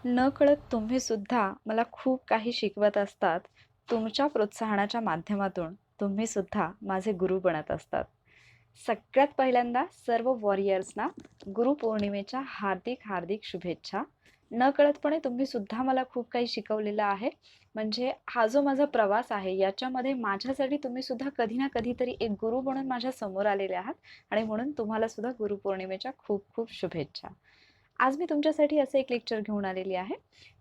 नकळत तुम्ही सुद्धा मला खूप काही शिकवत असतात. तुमच्या प्रोत्साहनाच्या माध्यमातून तुम्ही सुद्धा माझे गुरु बनत असतात. सगळ्यात पहिल्यांदा सर्व वॉरियर्सना गुरुपौर्णिमेच्या हार्दिक हार्दिक शुभेच्छा. नकळतपणे तुम्ही सुद्धा मला खूप काही शिकवलेलं आहे. म्हणजे हा जो माझा प्रवास आहे याच्यामध्ये माझ्यासाठी तुम्ही सुद्धा कधी ना कधीतरी एक गुरु म्हणून माझ्या समोर आलेले आहात आणि म्हणून तुम्हाला सुद्धा गुरुपौर्णिमेच्या खूप खूप शुभेच्छा. आज मी तुमच्यासाठी असं एक लेक्चर घेऊन आलेली आहे,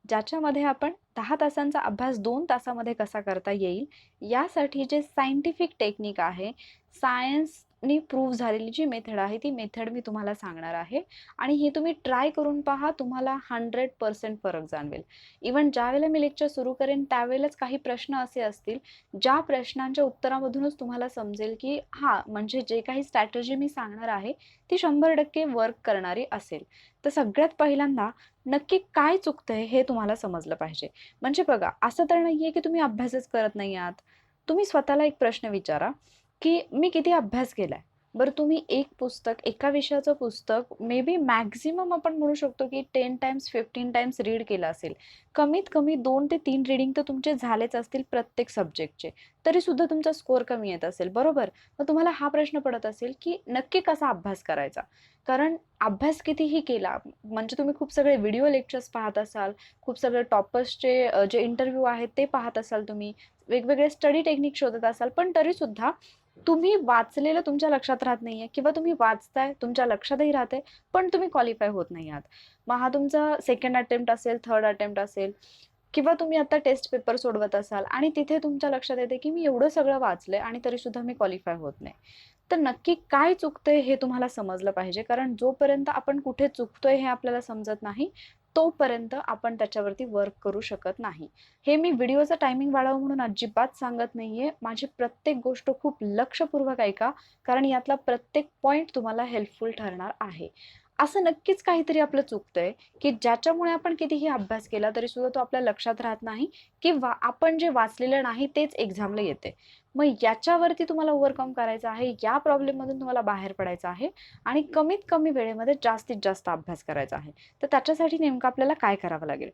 ज्याच्यामध्ये आपण 10 तासांचा अभ्यास 2 तासामध्ये कसा करता येईल, यासाठी जे सायंटिफिक टेक्निक आहे, सायन्सनी प्रूव्ह झालेली जी मेथड आहे, ती मेथड मी तुम्हाला सांगणार आहे आणि हे तुम्ही ट्राय करून पहा. तुम्हाला 100% फरक जाणवेल. इव्हन ज्यावेळेला मी लेक्चर सुरू करेन, त्यावेळेलाच काही प्रश्न असे असतील, ज्या प्रश्नांच्या उत्तरामधूनच तुम्हाला समजेल, की हां, म्हणजे जे काही स्ट्रॅटेजी मी सांगणार आहे, ती 100% वर्क करणारी असेल. तर सगळ्यात पहिल्यांदा नक्की काय चुकतंय हे तुम्हाला समजलं पाहिजे. म्हणजे बघा, असं तर नाहीये की तुम्ही अभ्यासच करत नाही आहात. तुम्ही स्वतःला एक प्रश्न विचारा, की मी किती अभ्यास केलाय? बरं, तुम्ही एक पुस्तक, एका विषयाचं पुस्तक मे बी मॅक्सिमम आपण म्हणू शकतो की 10 टाइम्स, 15 टाइम्स रीड केलं असेल. कमीत कमी 2 ते 3 रीडिंग तर तुमचे झालेच असतील प्रत्येक सब्जेक्टचे. तरीसुद्धा तुमचा स्कोअर कमी येत असेल, बरोबर? मग तुम्हाला हा प्रश्न पडत असेल, की नक्की कसा अभ्यास करायचा? कारण अभ्यास कितीही केला, म्हणजे तुम्ही खूप सगळे व्हिडिओ लेक्चर्स पाहत असाल, खूप सगळे टॉपर्सचे जे इंटरव्ह्यू आहेत ते पाहत असाल तुम्ही, वेगवेगळे स्टडी टेक्निक शोधत असाल, पण तरीसुद्धा तुम्ही वाचलेलं तुमच्या लक्षात राहत नाहीये किंवा तुम्ही वाचताय, तुमच्या लक्षातही राहतंय, पण तुम्ही क्वालिफाय होत नाही आहात. मग हा तुमचा सेकंड अटेम्प्ट असेल, थर्ड अटेम्प्ट असेल किंवा तुम्ही आता टेस्ट पेपर सोडवत असाल आणि तिथे तुमच्या लक्षात येते, की मी एवढं सगळं वाचलंय आणि तरीसुद्धा मी क्वालिफाय होत नाही. तर नक्की काय चुकतंय हे तुम्हाला समजलं पाहिजे. कारण जोपर्यंत आपण कुठे चुकतोय हे आपल्याला समजत नाही, तोपर्यंत आपण त्याच्यावरती वर्क करू शकत नाही. हे मी व्हिडिओचा टायमिंग वाढवा म्हणून अजिबात सांगत नाहीये. माझी प्रत्येक गोष्ट खूप लक्षपूर्वक ऐका, कारण यातला प्रत्येक पॉइंट तुम्हाला हेल्पफुल ठरणार आहे. असं नक्कीच काहीतरी आपलं चुकतंय, की ज्याच्यामुळे आपण कितीही अभ्यास केला तरीसुद्धा तो आपल्या लक्षात राहत नाही किंवा आपण जे वाचलेलं नाही तेच एक्झामला येतंय. मग याच्यावरती तुम्हाला ओव्हरकम करायचं आहे, या प्रॉब्लेममधून तुम्हाला बाहेर पडायचं आहे आणि कमीत कमी वेळेमध्ये जास्तीत जास्त अभ्यास करायचा आहे. तर त्याच्यासाठी नेमकं आपल्याला काय करावं लागेल?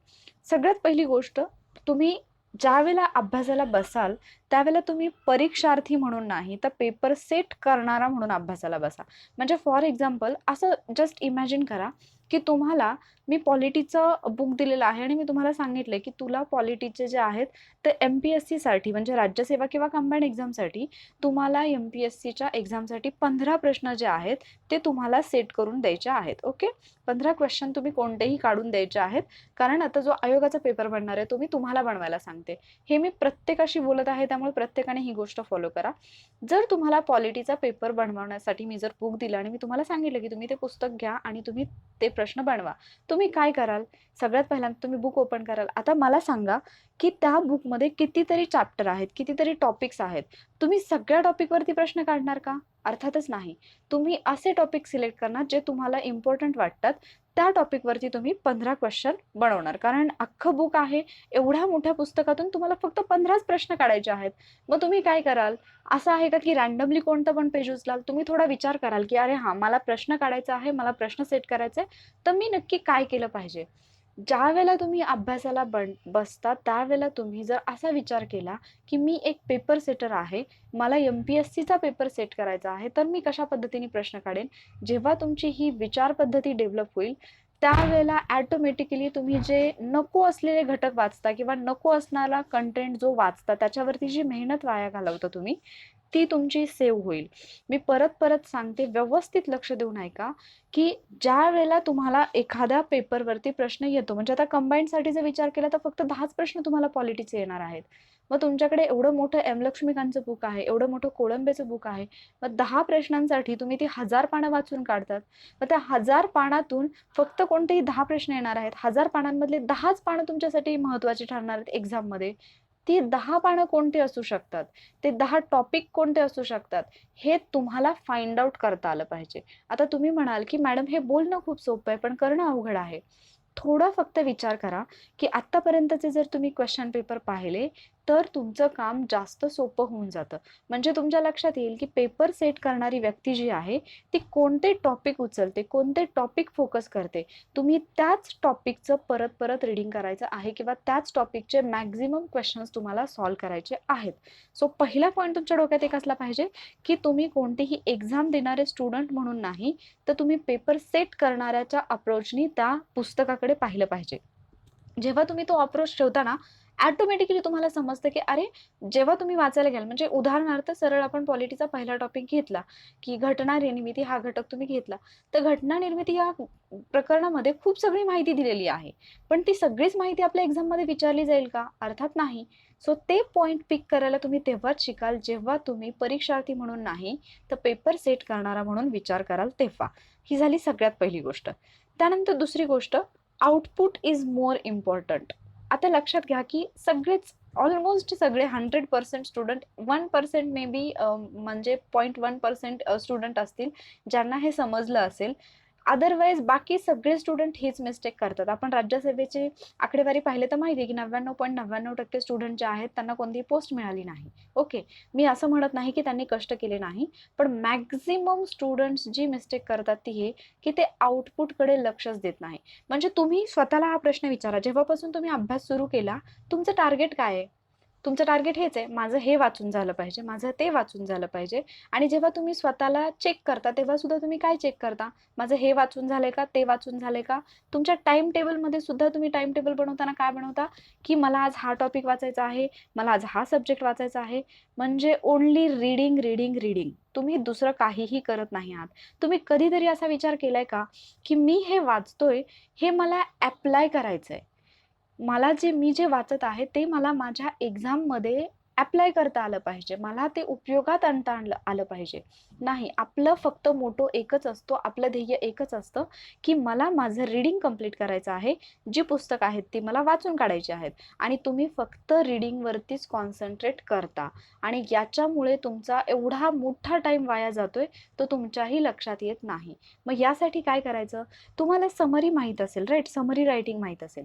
सगळ्यात पहिली गोष्ट, तुम्ही ज्यावेळेला अभ्यासाला बसाल, त्यावेळेला तुम्ही परीक्षार्थी म्हणून नाही, तर पेपर सेट करणारा म्हणून अभ्यासाला बसा. म्हणजे फॉर एक्झाम्पल असं जस्ट इमॅजिन करा, की तुम्हाला मी पॉलिटीचं बुक दिलेलं आहे आणि मी तुम्हाला सांगितलंय, की तुला पॉलिटीचे जे आहेत तर एम-पी-एस-सीसाठी म्हणजे राज्यसेवा किंवा कंबाईंड एक्झामसाठी तुम्हाला एम-पी-एस-सीच्या एक्झामसाठी 15 प्रश्न जे आहेत, ते तुम्हाला सेट करून द्यायचे आहेत. ओके. 15 क्वेश्चन तुम्ही कोणतेही काढून द्यायचे आहेत. कारण आता जो आयोगाचा पेपर बनणार आहे, तो मी तुम्हाला बनवायला सांगते. हे मी प्रत्येकाशी बोलत आहे, त्यामुळे प्रत्येकाने ही गोष्ट फॉलो करा. जर तुम्हाला पॉलिटीचा पेपर बनवण्यासाठी मी जर बुक दिलं आणि मी तुम्हाला सांगितलं, की तुम्ही ते पुस्तक घ्या आणि तुम्ही ते प्रश्न बनवा. तुम्ही काय कराल? सगळ्यात पहिल्यांदा तुम्ही बुक ओपन कराल. आता मला सांगा, की त्या बुकमध्ये कितीतरी चॅप्टर आहेत, कितीतरी टॉपिक्स आहेत. तुम्ही सगळ्या टॉपिकवरती प्रश्न काढणार का? अर्थातच नाही. तुम्ही असे टॉपिक सिलेक्ट करणार जे तुम्हाला इम्पोर्टंट वाटतात. त्या टॉपिकवरती तुम्ही 15 क्वेश्चन बनवणार. कारण अख्खं बुक आहे, एवढ्या मोठ्या पुस्तकातून तुम्हाला फक्त 15च प्रश्न काढायचे आहेत. मग तुम्ही काय कराल? असं आहे का, की रँडमली कोणतं पण पेज उचलाल? तुम्ही थोडा विचार कराल, की अरे हां, मला प्रश्न काढायचा आहे, मला प्रश्न सेट करायचा आहे, तर मी नक्की काय केलं पाहिजे? ज्यावेळेला तुम्ही अभ्यासाला बसता, त्यावेळेला तुम्ही जर असा विचार केला, की मी एक पेपर सेटर आहे, मला एम-पी-एस-सीचा पेपर सेट करायचा आहे, तर मी कशा पद्धतीने प्रश्न काढेन? जेव्हा तुमची ही विचार पद्धती डेव्हलप होईल, त्यावेळेला ऑटोमॅटिकली तुम्ही जे नको असलेले घटक वाचता किंवा नको असणारा कंटेंट जो वाचता, त्याच्यावरती जी मेहनत वाया घालवता तुम्ही, ती तुमची सेव्ह होईल. मी परत परत सांगते, व्यवस्थित लक्ष देऊन ऐका, की ज्यावेळेला तुम्हाला एखाद्या पेपरवरती प्रश्न येतो, म्हणजे आता कंबाईंडसाठी जर विचार केला तर फक्त 10च प्रश्न तुम्हाला पॉलिटीचे येणार आहेत. मग तुमच्याकडे एवढं मोठं एम लक्ष्मीकांतचं बुक आहे, एवढं मोठं कोळंबेचं बुक आहे. मग 10 प्रश्नांसाठी तुम्ही ती 1000 पानं वाचून काढतात. मग त्या 1000 पानातून फक्त कोणतेही 10 प्रश्न येणार आहेत. 1000 पानांमधले 10च पानं तुमच्यासाठी महत्त्वाची ठरणार आहेत एक्झाममध्ये. ती 10 पानं कोणती असू शकतात? ते 10 टॉपिक कोणते असू शकतात? हे तुम्हाला फाइंड आउट करता आलं पाहिजे. आता तुम्ही म्हणाल, की "मॅडम, हे बोलणं खूप सोपं आहे, पण करणं अवघड आहे." थोडा फक्त विचार करा, की आत्तापर्यंतचे जर तुम्ही क्वेश्चन पेपर पाहिले, तर तुमचं काम जास्त सोपं होऊन जातं. म्हणजे तुमच्या लक्षात येईल की पेपर सेट करणारी व्यक्ती जी आहे ती कोणते टॉपिक उचलते, कोणते टॉपिक फोकस करते. तुम्ही त्याच टॉपिकचं परत परत रीडिंग करायचं आहे किंवा त्याच टॉपिकचे मॅक्झिमम क्वेश्चन्स तुम्हाला सॉल्व करायचे आहेत. सो पहिला पॉईंट तुमच्या डोक्यात एक असला पाहिजे की तुम्ही कोणतीही एक्झाम देणारे स्टुडंट म्हणून नाही, तर तुम्ही पेपर सेट करणाऱ्याच्या अप्रोचनी त्या पुस्तकाकडे पाहिलं पाहिजे. जेव्हा तुम्ही तो अप्रोच ठेवता ना, ऑटोमॅटिकली तुम्हाला समजतं की अरे, जेव्हा तुम्ही वाचायला घ्याल म्हणजे उदाहरणार्थ सरळ आपण पॉलिटीचा पहिला टॉपिक घेतला, की घटना निर्मिती हा घटक तुम्ही घेतला. तर घटना निर्मिती या प्रकरणामध्ये खूप सगळी माहिती दिलेली आहे. पण ती सगळीच माहिती आपल्या एक्झाममध्ये विचारली जाईल का? अर्थात नाही. सो ते पॉइंट पिक करायला तुम्ही तेव्हाच शिकाल, जेव्हा तुम्ही परीक्षार्थी म्हणून नाही, तर पेपर सेट करणारा म्हणून विचार कराल तेव्हा. ही झाली सगळ्यात पहिली गोष्ट. त्यानंतर दुसरी गोष्ट, आउटपुट इज मोर इम्पॉर्टंट. आता लक्षात घ्या की सगळेच ऑलमोस्ट सगळे 100% स्टुडंट 1% मे बी म्हणजे 0.1% स्टुडंट असतील ज्यांना हे समजलं असेल. अदरवाईज बाकी सगळे स्टुडंट हीच मिस्टेक करतात. आपण राज्यसभेची आकडेवारी पाहिले तर माहिती आहे की 99.99% स्टुडंट जे आहेत त्यांना कोणतीही पोस्ट मिळाली नाही. ओके, मी असं म्हणत नाही की त्यांनी कष्ट केले नाही, पण मॅक्झिमम स्टुडंट्स जी मिस्टेक करतात ती हे की ते आउटपुटकडे लक्षच देत नाही. म्हणजे तुम्ही स्वतःला हा प्रश्न विचारा, जेव्हापासून तुम्ही अभ्यास सुरू केला, तुमचं टार्गेट काय आहे? तुमचं टार्गेट हेच आहे, माझं हे वाचून झालं पाहिजे, माझं ते वाचून झालं पाहिजे. आणि जेव्हा तुम्ही स्वतःला चेक करता, तेव्हा सुद्धा तुम्ही काय चेक करता? माझं हे वाचून झालंय का? ते वाचून झालंय का? तुमच्या टाईम टेबलमध्ये सुद्धा तुम्ही टाईम टेबल बनवताना काय बनवता? की मला आज हा टॉपिक वाचायचा आहे, मला आज हा सब्जेक्ट वाचायचा आहे. म्हणजे ओन्ली रीडिंग, रीडिंग, रीडिंग. तुम्ही दुसरं काहीही करत नाही आहात. तुम्ही कधीतरी असा विचार केलाय का, की मी हे वाचतोय, हे मला ॲप्लाय करायचंय. मी जे वाचत आहे ते मला माझ्या एक्झाममध्ये ॲप्लाय करता आलं पाहिजे. मला ते उपयोगात आणता आलं पाहिजे. नाही, आपलं फक्त मोटो एकच असतो, आपलं ध्येय एकच असतं, की मला माझं रीडिंग कंप्लीट करायचं आहे. जी पुस्तकं आहेत ती मला वाचून काढायची आहेत आणि तुम्ही फक्त रीडिंगवरतीच कॉन्सन्ट्रेट करता आणि याच्यामुळे तुमचा एवढा मोठा टाईम वाया जातोय, तो तुमच्याही लक्षात येत नाही. मग यासाठी काय करायचं? तुम्हाला समरी माहीत असेल, राइट? समरी रायटिंग माहीत असेल.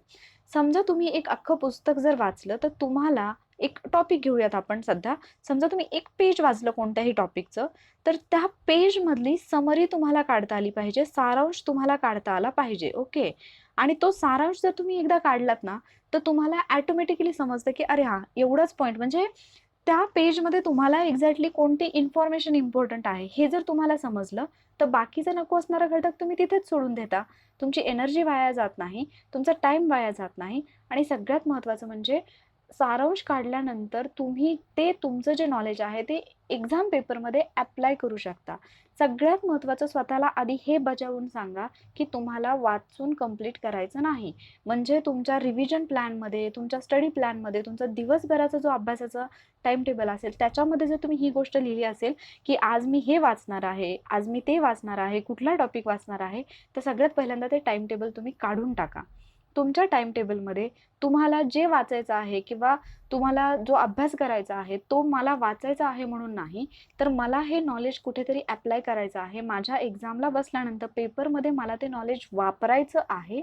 समजा तुम्ही एक अख्खं पुस्तक जर वाचलं, तर तुम्हाला एक टॉपिक घेऊयात आपण सध्या. समजा तुम्ही एक पेज वाचलं कोणत्याही टॉपिकचं, तर त्या पेजमधली समरी तुम्हाला काढता आली पाहिजे, सारांश तुम्हाला काढता आला पाहिजे, ओके. आणि तो सारांश जर तुम्ही एकदा काढलात ना, तर तुम्हाला ऑटोमॅटिकली समजतं, की अरे हां, एवढंच पॉइंट म्हणजे त्या पेजमध्ये तुम्हाला एक्झॅक्टली कोणती इन्फॉर्मेशन इम्पॉर्टंट आहे, हे जर तुम्हाला समजलं, तर बाकीचा नको असणारा घटक तुम्ही तिथेच सोडून देता. तुमची एनर्जी वाया जात नाही, तुमचा टाईम वाया जात नाही आणि सगळ्यात महत्त्वाचं म्हणजे सारांश काढल्यानंतर तुम्ही ते तुमचं जे नॉलेज आहे ते एक्झाम पेपरमध्ये ॲप्लाय करू शकता. सगळ्यात महत्त्वाचं स्वतःला आधी हे बजावून सांगा, की तुम्हाला वाचून कंप्लीट करायचं नाही. म्हणजे तुमच्या रिव्हिजन प्लॅनमध्ये, तुमच्या स्टडी प्लॅनमध्ये, तुमचा दिवसभराचा जो अभ्यासाचा टाईम टेबल असेल, त्याच्यामध्ये जर तुम्ही ही गोष्ट लिहिली असेल, की आज मी हे वाचणार आहे, आज मी ते वाचणार आहे, कुठला टॉपिक वाचणार आहे, तर सगळ्यात पहिल्यांदा ते टाईम टेबल तुम्ही काढून टाका. तुमच्या टाईम टेबलमध्ये तुम्हाला जे वाचायचं आहे किंवा तुम्हाला जो अभ्यास करायचा आहे, तो मला वाचायचा आहे म्हणून नाही, तर मला हे नॉलेज कुठेतरी ॲप्लाय करायचं आहे. माझ्या एक्झामला बसल्यानंतर पेपरमध्ये मला ते नॉलेज वापरायचं आहे,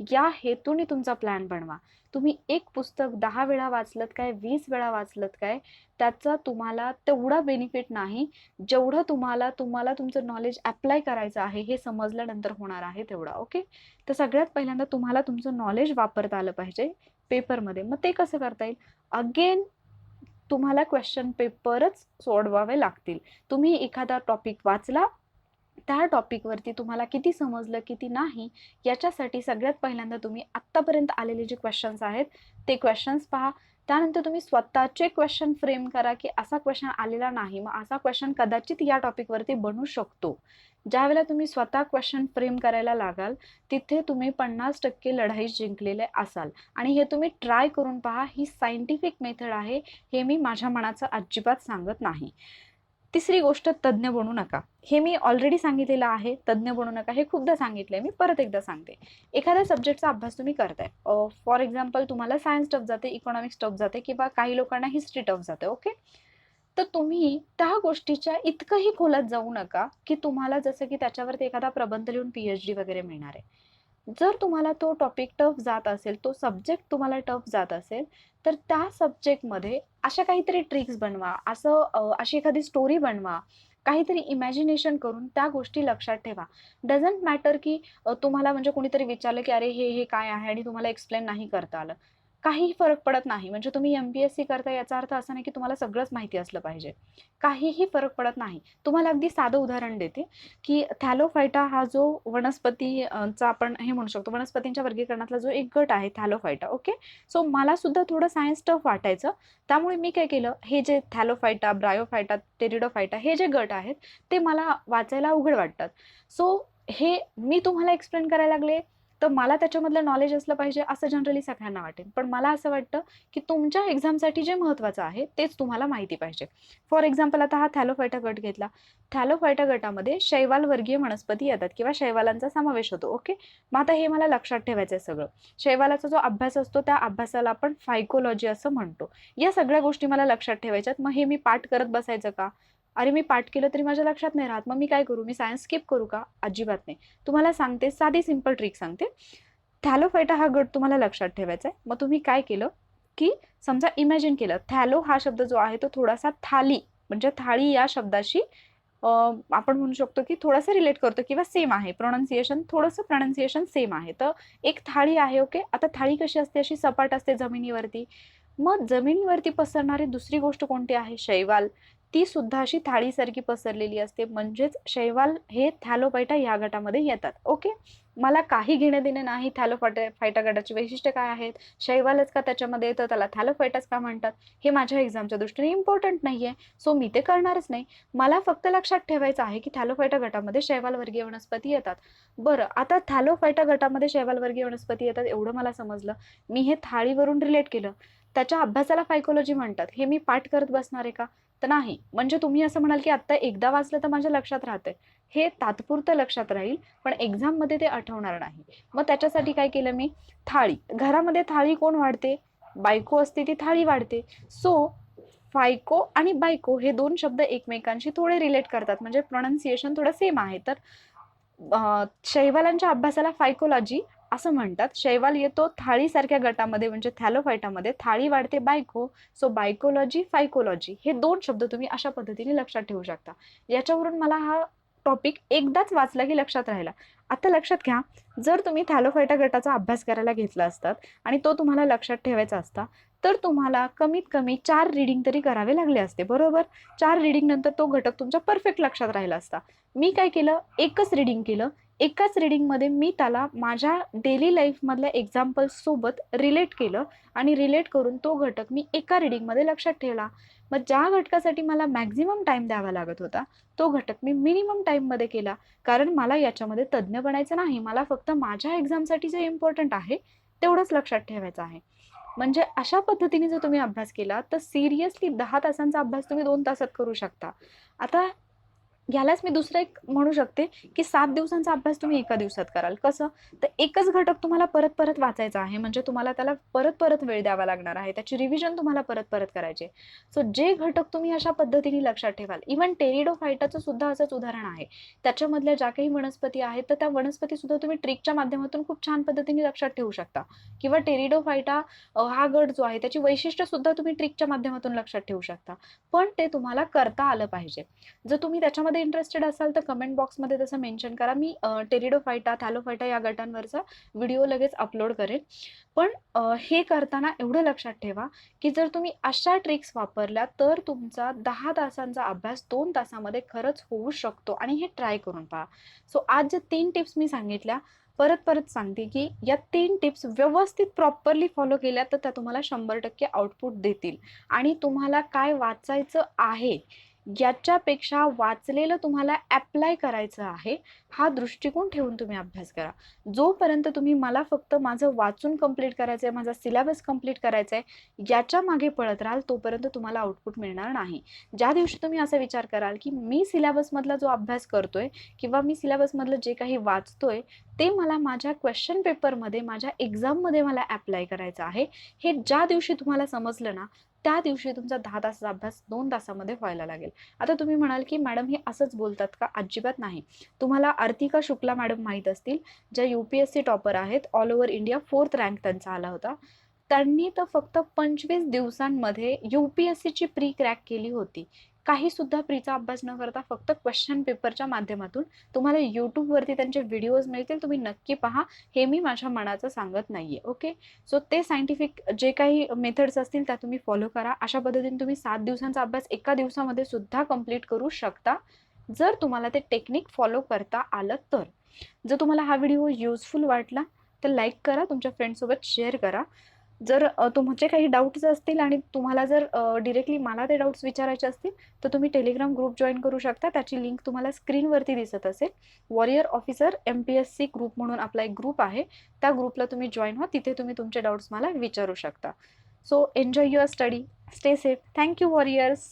या हेतूने तुमचा प्लॅन बनवा. तुम्ही एक पुस्तक 10 वेळा वाचलत काय, 20 वेळा वाचलत काय, त्याचा तुम्हाला तेवढा बेनिफिट नाही, जेवढं तुम्हाला तुमचं नॉलेज ॲप्लाय करायचं आहे, हे समजल्यानंतर होणार आहे तेवढा, ओके. तर सगळ्यात पहिल्यांदा तुम्हाला तुमचं नॉलेज वापरता आलं पाहिजे पेपरमध्ये. मग ते कसं करता येईल? अगेन तुम्हाला क्वेश्चन पेपरच सोडवावे लागतील. तुम्ही एखादा टॉपिक वाचला, त्या टॉपिकवरती तुम्हाला किती समजलं, किती नाही, याच्यासाठी सगळ्यात पहिल्यांदा तुम्ही आत्तापर्यंत आलेले जे क्वेश्चन्स आहेत, ते क्वेश्चन्स पहा. त्यानंतर तुम्ही स्वतःचे क्वेश्चन फ्रेम करा, की असा क्वेश्चन आलेला नाही, मग असा क्वेश्चन कदाचित या टॉपिकवरती बनू शकतो. ज्यावेळेला तुम्ही स्वतः क्वेश्चन फ्रेम करायला लागाल, तिथे तुम्ही 50% लढाई जिंकलेले असाल. आणि हे तुम्ही ट्राय करून पहा. ही सायंटिफिक मेथड आहे. हे मी माझ्या मनाचं अजिबात सांगत नाही. तिसरी गोष्ट, तज्ञ बनू नका. हे मी ऑलरेडी सांगितलेलं आहे, तज्ञ बनू नका. हे खूपदा सांगितलंय मी, परत एकदा सांगते. एखाद्या सब्जेक्टचा अभ्यास तुम्ही करताय. फॉर एक्झाम्पल तुम्हाला सायन्स टफ जाते, इकॉनॉमिक्स टफ जाते किंवा काही लोकांना हिस्ट्री टफ जाते, ओके. तर तुम्ही त्या गोष्टीच्या इतकंही खोलात जाऊ नका, की तुम्हाला जसं की त्याच्यावरती एखादा प्रबंध लिहून PhD वगैरे मिळणार आहे. जर तुम्हाला तो टॉपिक टफ जात असेल, तो सब्जेक्ट तुम्हाला टफ जात असेल, तर त्या सब्जेक्टमध्ये अशा काहीतरी ट्रिक्स बनवा, अशी एखादी स्टोरी बनवा, काहीतरी इमॅजिनेशन करून त्या गोष्टी लक्षात ठेवा. डझंट मॅटर की तुम्हाला म्हणजे कोणीतरी विचारलं की "अरे, हे काय आहे?" आणि तुम्हाला एक्सप्लेन नाही करता आलं. काहीही फरक पडत नाही. म्हणजे तुम्ही एम-पी-एस-सी करताय याचा अर्थ असा नाही की तुम्हाला सगळंच माहिती असलं पाहिजे. काहीही फरक पडत नाही. तुम्हाला अगदी साधं उदाहरण देते. की थॅलोफायटा हा जो चा आपण हे म्हणू शकतो, वनस्पतींच्या वर्गीकरणातला जो एक गट आहे थॅलोफायटा. ओके. सो मला सुद्धा थोडं सायन्स टफ वाटायचं. त्यामुळे मी काय केलं, हे जे थॅलोफायटा, ब्रायोफायटा, टेरिडोफायटा हे जे गट आहेत ते मला वाचायला अवघड वाटतात. सो हे मी तुम्हाला एक्सप्लेन करायला लागले, तर मला त्याच्यामधलं नॉलेज असलं पाहिजे असं जनरली सगळ्यांना वाटेल. पण मला असं वाटतं की तुमच्या एक्झामसाठी जे महत्त्वाचं आहे तेच तुम्हाला माहिती पाहिजे. फॉर एक्झाम्पल आता हा थॅलोफायटा गट घेतला. थॅलोफायटा गटामध्ये शैवाल वर्गीय वनस्पती येतात किंवा शैवालांचा समावेश होतो. ओके. मग आता हे मला लक्षात ठेवायचं आहे सगळं. शैवालाचा जो अभ्यास असतो त्या अभ्यासाला आपण फायकोलॉजी असं म्हणतो. या सगळ्या गोष्टी मला लक्षात ठेवायच्यात. मग हे मी पाठ करत बसायचं का? अरे मी पाठ केलं तरी माझ्या लक्षात नाही राहत. मग मी काय करू? मी सायन्स स्किप करू का? अजिबात नाही. तुम्हाला सांगते, साधी सिंपल ट्रिक सांगते. थॅलोफायटा हा गट तुम्हाला लक्षात ठेवायचा आहे. मग तुम्ही काय केलं, की समजा इमॅजिन केलं. थॅलो हा शब्द जो आहे तो थोडासा थाली म्हणजे थाळी या शब्दाशी आपण म्हणू शकतो की थोडासा रिलेट करतो किंवा सेम आहे. थोडंसं प्रोनाउन्सिएशन सेम आहे. तर एक थाळी आहे. ओके. आता थाळी कशी असते? अशी सपाट असते जमिनीवरती. मग जमिनीवरती पसरणारी दुसरी गोष्ट कोणती आहे? शैवाल. ती सुद्धा अशी थाळीसारखी पसरलेली असते. म्हणजेच शैवाल हे थॅलोफायटा या गटामध्ये येतात. ओके. मला काही घेणं-देणं नाही फायटा गटाची वैशिष्ट्ये काय आहेत? शैवालच का त्याच्यामध्ये येतं? त्याला थॅलोफायटाच का म्हणतात? हे माझ्या एक्झामच्या दृष्टीने इम्पॉर्टंट नाहीये. सो मी ते करणारच नाही. मला फक्त लक्षात ठेवायचं आहे की थॅलोफायटा गटामध्ये शैवालवर्गीय वनस्पती येतात. बरं, आता थॅलोफायटा गटामध्ये शैवालवर्गीय वनस्पती येतात एवढं मला समजलं. मी हे थाळीवरून रिलेट केलं. त्याच्या अभ्यासाला फायकोलॉजी म्हणतात. हे मी पाठ करत बसणार आहे का? तर नाही. म्हणजे तुम्ही असं म्हणाल की आत्ता एकदा वाचलं तर माझ्या लक्षात राहतंय. हे तात्पुरतं लक्षात राहील, पण एक्झाममध्ये ते आठवणार नाही. मग त्याच्यासाठी काय केलं मी? थाळी. घरामध्ये थाळी कोण वाढते? बायको असते ती थाळी वाढते. सो फायको आणि बायको हे 2 शब्द एकमेकांशी थोडे रिलेट करतात. म्हणजे प्रोनन्सिएशन थोडं सेम आहे. तर शैवालांच्या अभ्यासाला फायकोलॉजी असं म्हणतात. शैवाल येतो थाळीसारख्या गटामध्ये म्हणजे थॅलोफायटामध्ये. थाळी वाढते बायको. सो बायकोलॉजी, फायकोलॉजी हे 2 शब्द तुम्ही अशा पद्धतीने लक्षात ठेवू शकता. याच्यावरून मला हा टॉपिक एकदाच वाचला की लक्षात राहिला. आता लक्षात घ्या, जर तुम्ही थॅलोफायटा गटाचा अभ्यास करायला घेतला असतात आणि तो तुम्हाला लक्षात ठेवायचा असता, तर तुम्हाला कमीत कमी 4 रीडिंग तरी करावे लागले असते, बरोबर? 4 रीडिंग नंतर तो घटक तुमच्या परफेक्ट लक्षात राहिला असता. मी काय केलं? एकच रीडिंग केलं. एकाच रीडिंगमध्ये मी त्याला माझ्या डेली लाईफमधल्या एक्झाम्पल्ससोबत रिलेट केलं आणि रिलेट करून तो घटक मी एका रीडिंगमध्ये लक्षात ठेवला. मग ज्या घटकासाठी मला मॅक्झिमम टाईम द्यावा लागत होता, तो घटक मी मिनिमम टाईममध्ये केला. कारण मला याच्यामध्ये तज्ञ बनायचं नाही. मला फक्त माझ्या एक्झामसाठी जे इम्पॉर्टंट आहे, तेवढंच लक्षात ठेवायचं आहे. म्हणजे अशा पद्धतीने जर तुम्ही अभ्यास केला, तर सिरियसली 10 तासांचा अभ्यास तुम्ही 2 तासात करू शकता. आता यालाच मी दुसरं एक म्हणू शकते, की 7 दिवसांचा अभ्यास तुम्ही एका दिवसात कराल. कसं? तर एकच घटक तुम्हाला परत-परत वाचायचा आहे. म्हणजे तुम्हाला त्याला परत-परत वेळ द्यावा लागणार आहे. त्याची रिव्हिजन तुम्हाला परत-परत करायची. सो जे घटक तुम्ही अशा पद्धतीने लक्षात ठेवाल, इव्हन टेरिडोफायटाचं सुद्धा असंच उदाहरण आहे. त्याच्यामधल्या ज्या काही वनस्पती आहेत, तर त्या वनस्पती सुद्धा तुम्ही ट्रिकच्या माध्यमातून खूप छान पद्धतीने लक्षात ठेवू शकता. किंवा टेरिडोफायटा हा गट जो आहे, त्याची वैशिष्ट्य सुद्धा तुम्ही ट्रिकच्या माध्यमातून लक्षात ठेवू शकता. पण ते तुम्हाला करता आलं पाहिजे. जर तुम्ही त्याच्यामध्ये इंटरेस्टेड असाल तर कमेंट बॉक्समध्ये तसं मेन्शन करा. मी टेरिडोफायटा, थॅलोफायटा या गटांवरचा व्हिडिओ लगेच अपलोड करेन. पण हे करताना एवढं लक्षात ठेवा, की जर तुम्ही अशा ट्रिक्स वापरल्या तर तुमचा 10 तासांचा अभ्यास 2 तासामध्ये खरंच होऊ शकतो आणि हे ट्राय करून पहा. सो आज ज्या 3 टिप्स मी सांगितल्या, परत सांगते, की या 3 टिप्स व्यवस्थित प्रॉपरली फॉलो केल्या तर त्या तुम्हाला 100% आउटपुट देतील आणि तुम्हाला काय वाचायचं आहे याच्यापेक्षा वाचलेलं तुम्हाला ॲप्लाय करायचं आहे, हा दृष्टिकोन ठेवून तुम्ही अभ्यास करा. जोपर्यंत तुम्ही मला फक्त माझं वाचून कंप्लीट करायचं आहे, माझा सिलेबस कंप्लीट करायचा आहे, याच्या मागे पळत राहाल तोपर्यंत तुम्हाला आउटपुट मिळणार नाही. ज्या दिवशी तुम्ही असा विचार कराल, की मी सिलेबसमधला जो अभ्यास करतोय किंवा मी सिलेबसमधलं जे काही वाचतोय, ते मला माझ्या क्वेश्चन पेपरमध्ये, माझ्या एक्झाममध्ये मला ॲप्लाय करायचं आहे, हे ज्या दिवशी तुम्हाला समजलं ना, त्या दिवशी तुमचा 10 तासाचा अभ्यास 2 तासामध्ये व्हायला लागेल. आता तुम्ही म्हणाल, की मॅडम हे असंच बोलतात का? अजिबात नाही. तुम्हाला आर्तिका शुक्ला मॅडम माहीत असतील, ज्या UPSC टॉपर आहेत. All over India 4th rank त्यांचा आला होता. त्यांनी तर फक्त 25 दिवसांमध्ये UPSCची प्री क्रॅक केली होती. काही सुद्धा प्रीचा अभ्यास न करता फक्त क्वेश्चन पेपरच्या माध्यमातून. तुम्हाला YouTubeवरती त्यांचे व्हिडिओज मिळतील, तुम्ही नक्की पहा. हे मी माझ्या मनाचं सांगत नाहीये. ओके. सो ते सायंटिफिक जे काही मेथड्स असतील त्या तुम्ही फॉलो करा. अशा पद्धतीने तुम्ही 7 दिवसांचा अभ्यास एका दिवसामध्ये सुद्धा कंप्लीट करू शकता, जर तुम्हाला ते टेक्निक फॉलो करता आलं तर. जर तुम्हाला हा व्हिडिओ युजफुल वाटला तर लाईक करा, तुमच्या फ्रेंड्ससोबत शेअर करा. जर तुमचे काही डाऊट्स असतील आणि तुम्हाला जर डिरेक्टली मला ते डाऊट्स विचारायचे असतील तर तुम्ही टेलिग्राम ग्रुप जॉईन करू शकता. त्याची लिंक तुम्हाला स्क्रीनवरती दिसत असेल. वॉरियर ऑफिसर MPSC ग्रुप म्हणून आपला एक ग्रुप आहे. त्या ग्रुपला तुम्ही जॉईन व्हा. तिथे तुम्ही तुमचे डाऊट्स मला विचारू शकता. So enjoy your study. Stay safe. Thank you warriors.